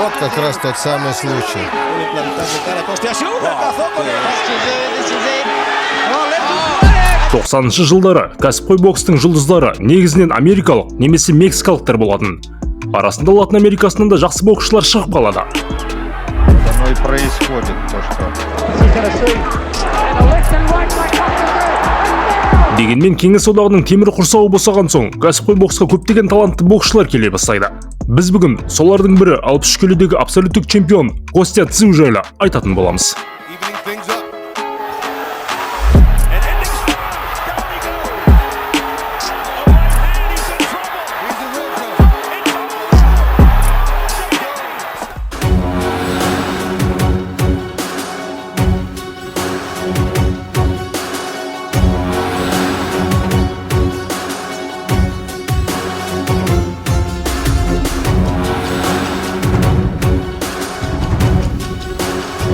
Вот как раз тот самый случай. 90-шы жылдары кәсіпқой бокстың жұлдыздары негізінен америкалық немесе мексикалықтар болатын. Арасында Латын Америкасынан да жақсы боксшылар шығып қалады. Оно и происходит то, что... Дегенмен Кеңес одағының темір құрсауы босаған соң, кәсіпқой боксқа көптеген талантты боксшылар келе бастайды. Біз бүгін солардың бірі 63 келідегі абсолюттік чемпион Костя Цзю жайлы айтатын боламыз.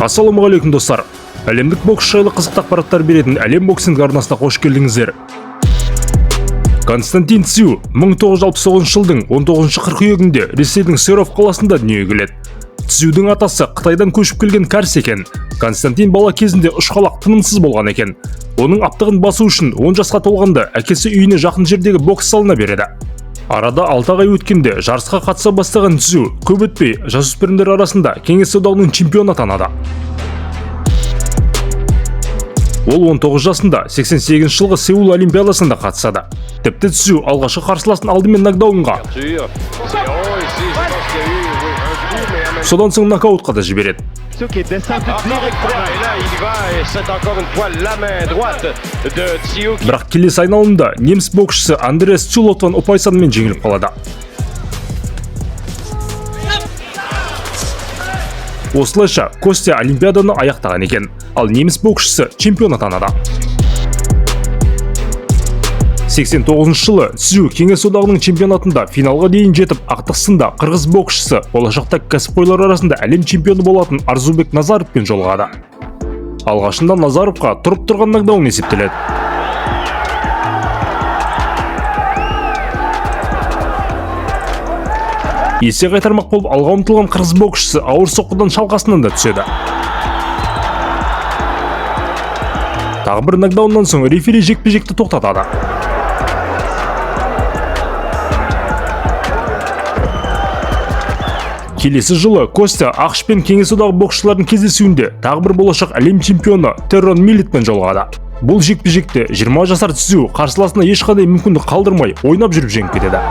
Ассалаумағалейкум достар. Әлемдік бокс жайлы қызықты ақпараттар беретін әлем боксинг арнасына қош келдіңіздер. Константин Цзю 1969 жылдың 19 қыркүйегінде Ресейдің Серов қаласында дүниеге келеді. Цзюдің атасы Қытайдан көшіп келген кәріс екен. Константин бала кезінде ұшқалақ тынымсыз болған екен. Оның аптығын басу үшін 10 жасқа толғанда әкесі үйіне жақын жердегі бокс залына береді. Арада 6 ай өткенде жарысқа қатыса бастаған Цзю көп өтпей жасөспірімдер арасында Кеңес одағының чемпионы атанады. Ол 19 жасында 88 жылғы Сеул олимпиадасында қатысады. Тіпті Цзю алғашқы қарсыласын алдымен нокдаунға, содан соң нокаутқа да жібереді. Бірақ келесі айналымда неміс боксшысы Андреас Цулотван ұпай санымен жеңіліп қалады. Осылайша Костя олимпиаданы аяқтаған екен, ал неміс боксшысы чемпион атанады. 89 жылы Цзю Кеңес одағының чемпионатында финалға дейін жетіп, ақтық сында қырғыз боксшысы болашақта кәсіпқойлар арасында әлем чемпионы болатын Арзубек Назаровпен жолығады. Алғашында Назаровқа тұрып тұрған нокдаун есептеледі. Есе қайтармақ болып алға ұмтылған қырғыз боксшысы ауыр соққыдан шалқасынан да түседі. Тағы бір нокдауннан соң рефери жекпе-жекті тоқтатады. Келесі жылы Костя ақш пен Кеңес одағы боксшылардың кездесуінде тағы бір болашақ әлем чемпионы Террон Миллетпен жолығады. Бұл жекпе-жекте 20 жасар Цзю қарсыласына ешқандай мүмкіндік қалдырмай ойнап жүріп жеңіп кетеді.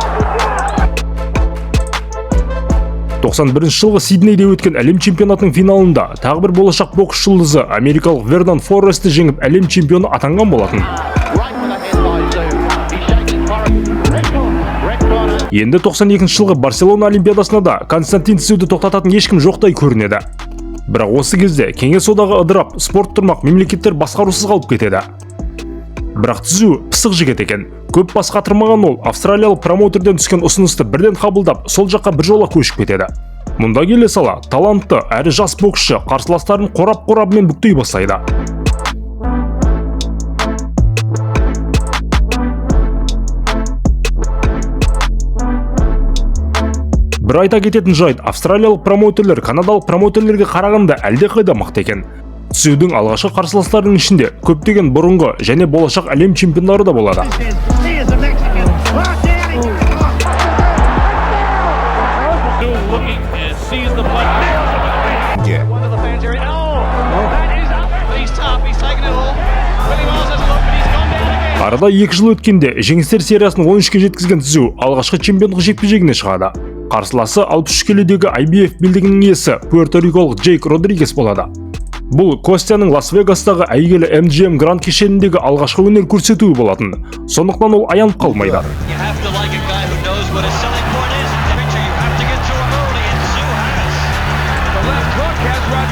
91 жылғы Сиднейде өткен әлем чемпионатының финалында тағы бір болашақ бокс жұлдызы америкалық Вернон Форрестті жеңіп әлем чемпионы атанған болатын. Енді 92 жылғы Барселона олимпиадасына да Константин Цзюді тоқтататын ешкім жоқтай көрінеді. Бірақ осы кезде Кеңес одағы ыдырап, спорт тұрмақ мемлекеттер басқарусыз қалып кетеді. Бірақ Цзю пысық жігіт екен. Көп бас қатырмаған ол австралиялық промоутерден түскен ұсынысты бірден қабылдап, сол жаққа біржола көшіп кетеді. Мұнда келе сала, талантты әрі жас боксшы қарсыластарын қорап-қорабымен бүктей бастайды. Бір айта кететін жайт, австралиялық промоутерлер канадалық промоутерлерге қарағанда әлдеқайда мықты екен. Цзюдің алғашқы қарсыластарының ішінде көптеген бұрынғы және болашақ әлем чемпиондары да болады. Арада 2 жыл өткенде жеңістер сериясын 13-ке жеткізген Цзю алғашқы чемпиондық жекпе-жегіне шығады. Қарсыласы 63 келідегі IBF белдігінің иесі пуэрториколық Джейк Родригес болады. Бұл Костяның Лас-Вегастағы әйгілі MGM Гранд кешеніндегі алғашқы өнер көрсетуі болатын. Сондықтан ол аянып қалмайды.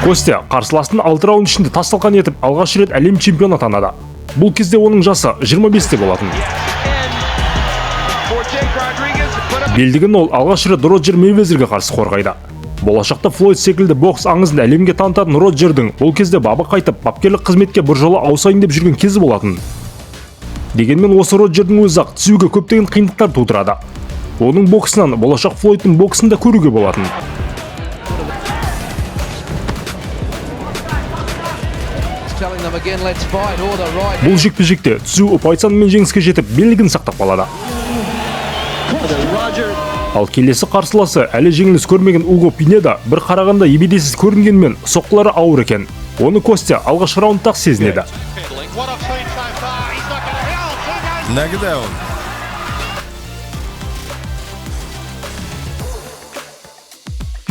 Костя қарсыласын 6 раунд ішінде тасталқан етіп алғаш рет әлем чемпионы атанады. Бұл кезде оның жасы 25-те болатын. Белдігін ол алғаш рет Роджер Мейвезерге қарсы қорғайды. Болашақта Флойд секілді бокс аңызын әлемге танытатын Роджердің ол кезде бабы қайтып, бапкерлік қызметке біржола ауысайын деп жүрген кезі болатын. Дегенмен осы Роджердің өзі-ақ Цзюге көптеген қиындықтар тудырады. Оның боксынан болашақ Флойдтың боксында көруге болатын. them again. Let's fight. Or the right. Бұл жекпе-жекте Цзю ұпайсанмен жеңіске жетіп белгін сақтап қалады. Ал келесі қарсыласы әлі жеңіліс көрмеген Уго Пинеда бір қарағанда ебедесіз көрінгенмен соққылары ауыр екен. Оны Костя алғашқы раундта сезінеді. Нокдаун.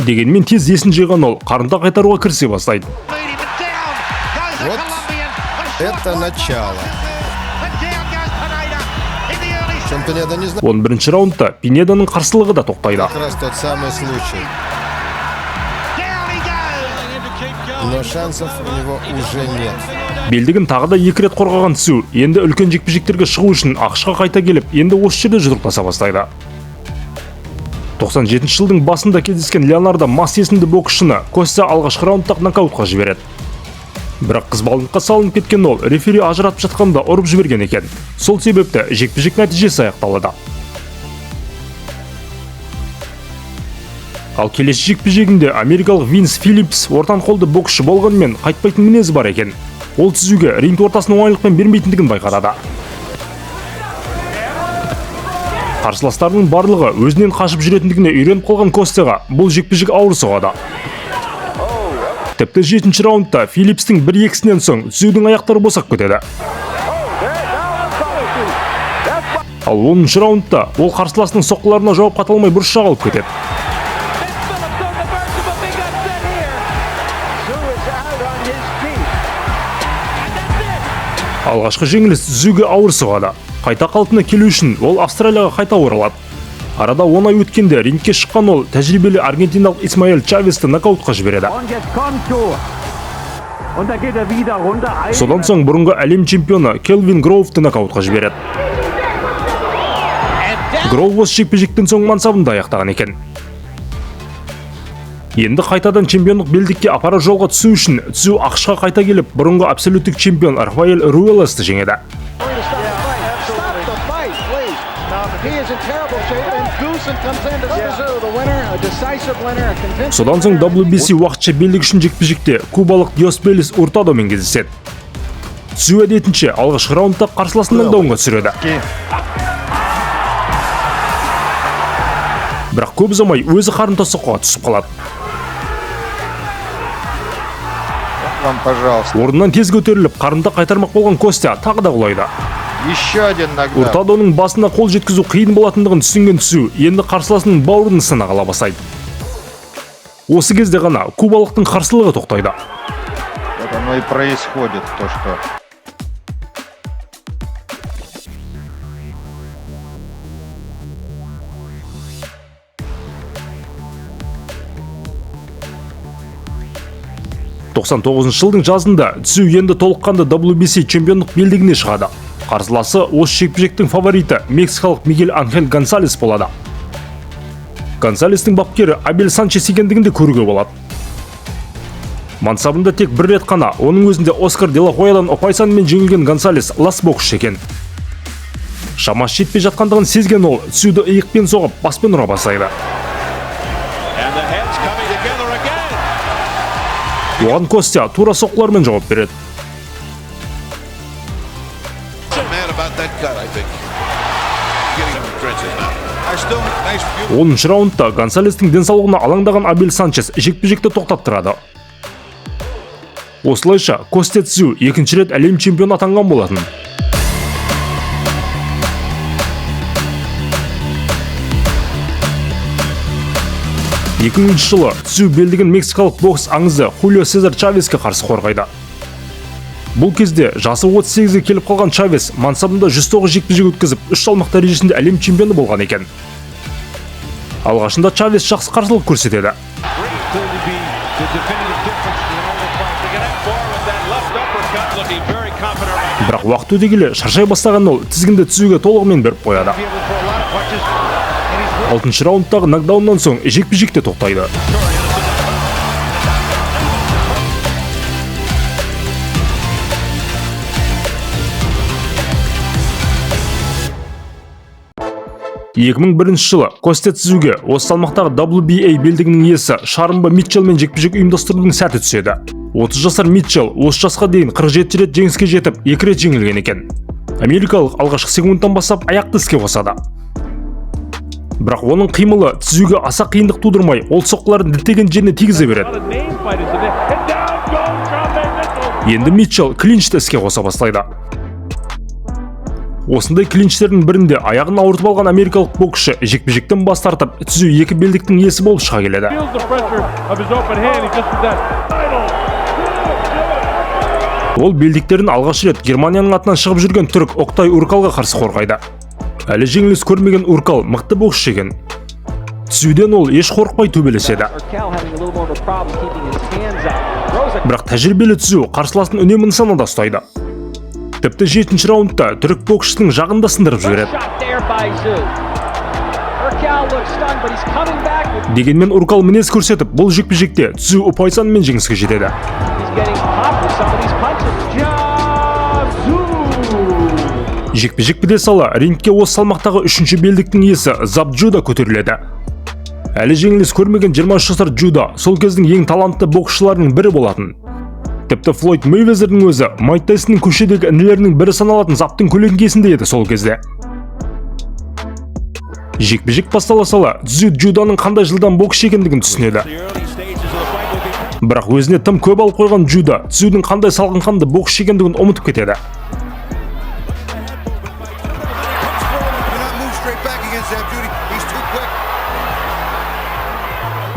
Дегенмен тез есін жиған ол қарымта қайтаруға кірісе бастайды. Вот это начало. Причем Пинеда не знает. 11-ші раундта Пинеданың қарсылығы да тоқтайды. Как раз тот самый случай. Но шансов у него уже нет. Белдігін тағы да 2 рет қорғаған Цзю енді үлкен жекпе-жектерге шығу үшін ақшқа қайта келіп, енді осы жерде жұдырықтаса бастайды. 97 жылдың басында кездескен Леонардо Мас есімді боксшыны Костя алғашқы раундтақ нокаутқа жібереді. Бірақ қызбалыңққа салынып кеткен ол рефери ажыратып жатқанда ұрып жіберген екен. Сол себепті жекпе-жек нәтижесі аяқталды. Ал келесі жекпе-жегінде америкалық Винс Филлипс ортан қолды боксшы болғанымен қайтпайтын мінезі бар екен. Ол Цзюге ринг ортасын оңайлықпен бермейтіндігін байқады. Қарсыластарының барлығы өзінен қашып жүретіндігіне үйреніп қалған Костяға бұл жекпе-жек ауыр соғады. Тіпті 7-ші раундта Филлипстің 1-2-сінен соң Цзюдің аяқтары босап кетеді. Ал 10-ші раундта ол қарсыласының соққыларына жауап қата алмай бұрышқа қалып кетеді. Алғашқы жеңіліс Цзюге ауыр соғады. Қайта қалпына келу үшін ол Австралияға қайта оралады. Арада 10 ай өткенде рингке шыққан ол тәжірибелі аргентиналық Исмаэль Чавесті нокаутқа жібереді. Содан соң бұрынғы әлем чемпионы Келвин Гроувты нокаутқа жібереді. Гроув осы жекпе-жектен соң мансабында аяқтаған екен. Енді қайтадан чемпиондық белдікке апара жолға түсу үшін Цзю ақшқа қайта келіп, бұрынғы абсолюттік чемпион Рафаэль Руэласты жеңеді. Содан соң WBC уақытша белдік үшін жекпе-жекте кубалық Диоспелис Уртадомен кездеседі. Цзю әдетінше алғашқы раундта қарсыласын нокдаунға түсіреді. Бірақ көп ұзамай өзі қарымта соққыға түсіп қалады. Вам, пожалуйста. Орнынан тез көтеріліп, қарымта қайтармақ болған Костя тағы да құлайды. Еще один нокдаун. Уртадоның басына қол жеткізу қиын болатындығын түсінген Цзю енді қарсыласының бауырын нысанаға ала бастайды. Осы кезде ғана кубалықтың қарсылығы тоқтайды. Вот оно и происходит, то что... жылдың жазында Цзю енді толыққанды WBC чемпиондық белдігіне шығады. Қарсыласы осы жекпе-жектің фавориті мексикалық Мигель Анхель Гонсалес болады. Гонсалестің бапкері Абель Санчес екендігін де көруге болады. Мансабында тек бір рет қана, оның өзінде Оскар де ла Хойядан ұпайсанмен жеңілген Гонсалес лас боксшы екен. Шамасы жетпей жатқандығын сезген ол Цзюді иықпен соғып, баспен ұра бастайды. Оған Костя тура соққылармен жауап береді. 10-ші раундта Гонсалестің денсаулығына алаңдаған Абель Санчес жекпе-жекті тоқтап тұрады. Осылайша Костя Цзю екінші рет әлем чемпионы атанған болатын. жылы Цзю белдігін мексикалық бокс аңызы Хулио Сезар Чавеске қарсы қорғайды. Бұл кезде жасы 38-ге келіп қалған Чавес мансабында 109 жекпе-жек өткізіп, 3 салмақ дәрежесінде әлем чемпионы болған екен. Алғашында Чавес жақсы қарсылық көрсетеді. Бірақ уақыт өте келе шаршай бастаған ол тізгінді Цзюге толығымен беріп қояды. 6-ші раундтағы нокдауннан соң жекпе-жекте тоқтайды. 2001 жылы Костя Цзюге осы салмақтағы WBA белдігінің иесі Шарымба Митчеллмен жекпе-жек ұйымдастырудың сәті түседі. 30 жасар Митчелл осы жасқа дейін 47 рет жеңіске жетіп, 2 рет жеңілген екен. Америкалық алғашқы секундтан бастап аяқты іске қосады. Бірақ оның қимылы Цзюге аса қиындық тудырмай, ол соққыларын діттеген жеріне тигізе береді. Енді Митчелл клинчті іске қоса бастайды. Осындай клинчтердің бірінде аяғын ауыртып алған америкалық боксшы жекпе-жектен бас тартып, Цзю 2 белдіктің иесі болып шыға келеді. Ол белдіктерін алғаш рет Германияның атынан шығып жүрген түрік Октай Уркалға қарсы қорғайды. Әлі жеңіліс көрмеген Уркал мықты боксшы екен. Цзюден ол еш қорықпай төбелеседі. Бірақ тәжірибелі Цзю қарсыласын үнемі нысанада ұстайды. Тіпті 7-ші раундта түрік боксшының жағында сындырып жібереді. Дегенмен Уркал мінез көрсетіп, бұл жекпе-жекте Цзю ұпай санымен жеңіске жетеді. Жекпе-жек біте сала, рингке осы салмақтағы 3-ші белдіктің иесі Зап Джуда көтеріледі. Әлі жеңіліс көрмеген 23 жасар Джуда сол кездің ең талантты боксшыларының бірі болатын. Тіпті Флойд Мейвезердің өзі Майк Тайсонның көшедегі інілерінің бірі саналатын Заптың көлеңкесінде еді сол кезде. Жекпе-жек бастала сала, Цзю Джуданың қандай жылдан боксшы екендігін түсінеді. Бірақ өзіне тым көп алып қойған Джуда Цзюдің қандай салқынқанды боксшы екендігін ұмытып кетеді.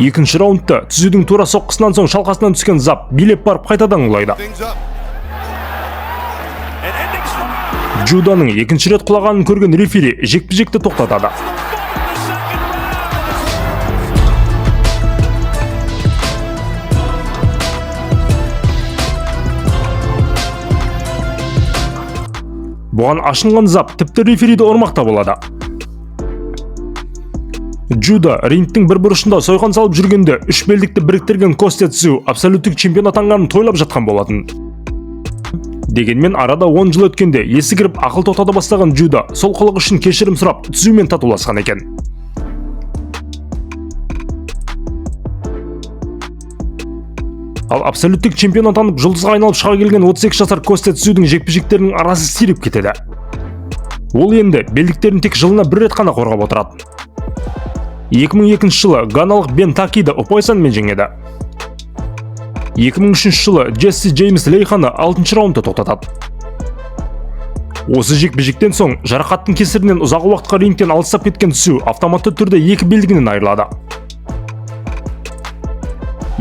Екінші раундта Цзюдің тура соққысынан соң шалқасынан түскен Зап билеп барып қайтадан құлайды. Джуданың екінші рет құлағанын көрген рефери жекпе-жекті тоқтатады. Бұған ашынған Зап тіпті рефериді ұрмақта болады. Джуда рингтің бір бұрышында сойқан салып жүргенде 3 белдікті біріктірген Костя Цзю абсолюттік чемпион атанғанын тойлап жатқан болатын. Дегенмен арада 10 жыл өткенде есі кіріп ақыл тоқтата бастаған Джуда сол қылығы үшін кешірім сұрап Цзюмен татуласқан екен. Ал абсолюттік чемпион атанып жұлдызға айналып шыға келген 32 жасар Костя Цзюдің жекпе-жектерінің арасы сиреп кетеді. Ол енді белдіктерін тек жылына 1 рет қана қорғап отырады. 2002 жылы ганалық Бен Такиді ұпай санымен жеңеді. 2003 жылы Джесси Джеймс Лейханы 6-ші раундта тоқтатады. Осы жекпе-жектен соң жарақаттың кесірінен ұзақ уақытқа рингтен алыстап кеткен Цзю автоматты түрде 2 белдігінен айырылады.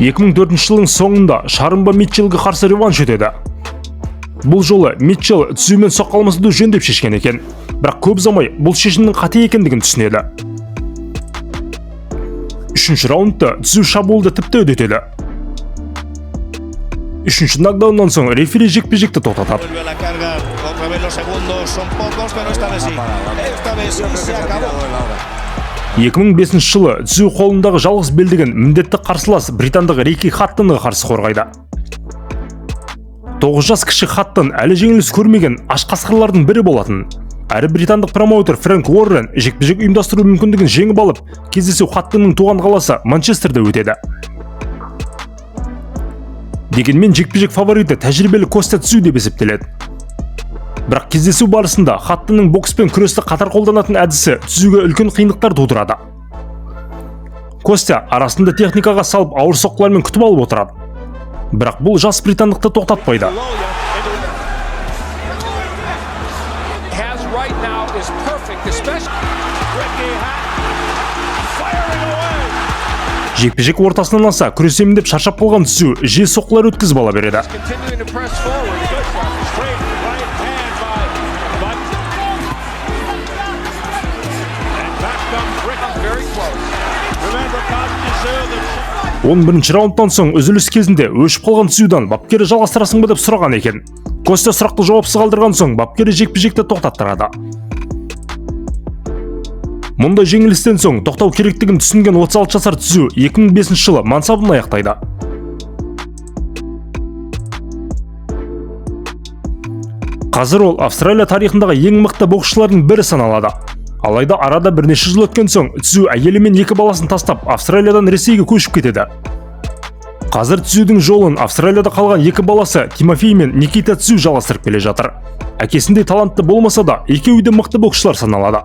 2004 жылдың соңында Шарымба Митчеллге қарсы реванш өтеді. Бұл жолы Митчелл Цзюмен соққалмасуды жөндеп шешкен екен, бірақ көп ұзамай бұл шешімнің қате екендігін түсінеді. 3-ші раундта Цзю шабуылды тіпті үдетеді. 3-ші нокдауннан соң рефери жекпе-жекті тоқтатады. 2005 жылы Цзю қолындағы жалғыз белдігін міндетті қарсылас британдық Рики Хаттонға қарсы қорғайды. 9 жас кіші Хаттон әлі жеңіліс көрмеген аш қасқырлардың бірі болатын. Әрі британдық промоутер Фрэнк Уоррен жекпе-жек ұйымдастыру мүмкіндігін жеңіп алып, кездесу Хаттонның туған қаласы Манчестерде өтеді. Дегенмен жекпе-жек фавориті тәжірибелі Костя Цзю деп есептеледі. Бірақ кездесу барысында Хаттонның бокспен күресті қатар қолданатын әдісі Цзюге үлкен қиындықтар тудырады. Костя арасында техникаға салып ауыр соққылармен күтіп алып отырады. Бірақ бұл жас британдықты тоқтатпайды. Жекпе-жек ортасынан аса күресемін деп шаршап қалған Цзю жиі соққылар өткізіп ала береді. Он бірінші раундтан соң үзіліс кезінде өшіп қалған Цзюдан бапкері жалғастырасың ба деп сұраған екен. Костя сұрақты жауапсыз қалдырған соң бапкері жекпе-жекті тоқтаттырады. Мұндай жеңілістен соң тоқтау керектігін түсінген 36 жасар Цзю 2005 жылы мансабын аяқтайды. Қазір ол Австралия тарихындағы ең мықты боксшылардың бірі саналады. Алайда арада бірнеше жыл өткен соң Цзю әйелі мен 2 баласын тастап Австралиядан Ресейге көшіп кетеді. Қазір Цзюдің жолын Австралияда қалған 2 баласы Тимофей мен Никита Цзю жалғастырып келе жатыр. Әкесіндей талантты болмаса да, екеуі де мықты боксшылар саналады.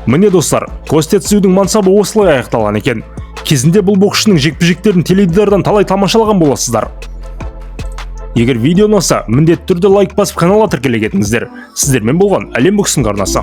Міне достар, Костя Цзюдің мансабы осылай аяқталған екен. Кезінде бұл боксшының жекпе-жектерін теледидардан талай тамашалаған боласыздар. Егер видео ұнаса, міндетті түрде лайк басып каналға тіркеле кетіңіздер. Сіздермен болған Әлем боксының арнасы.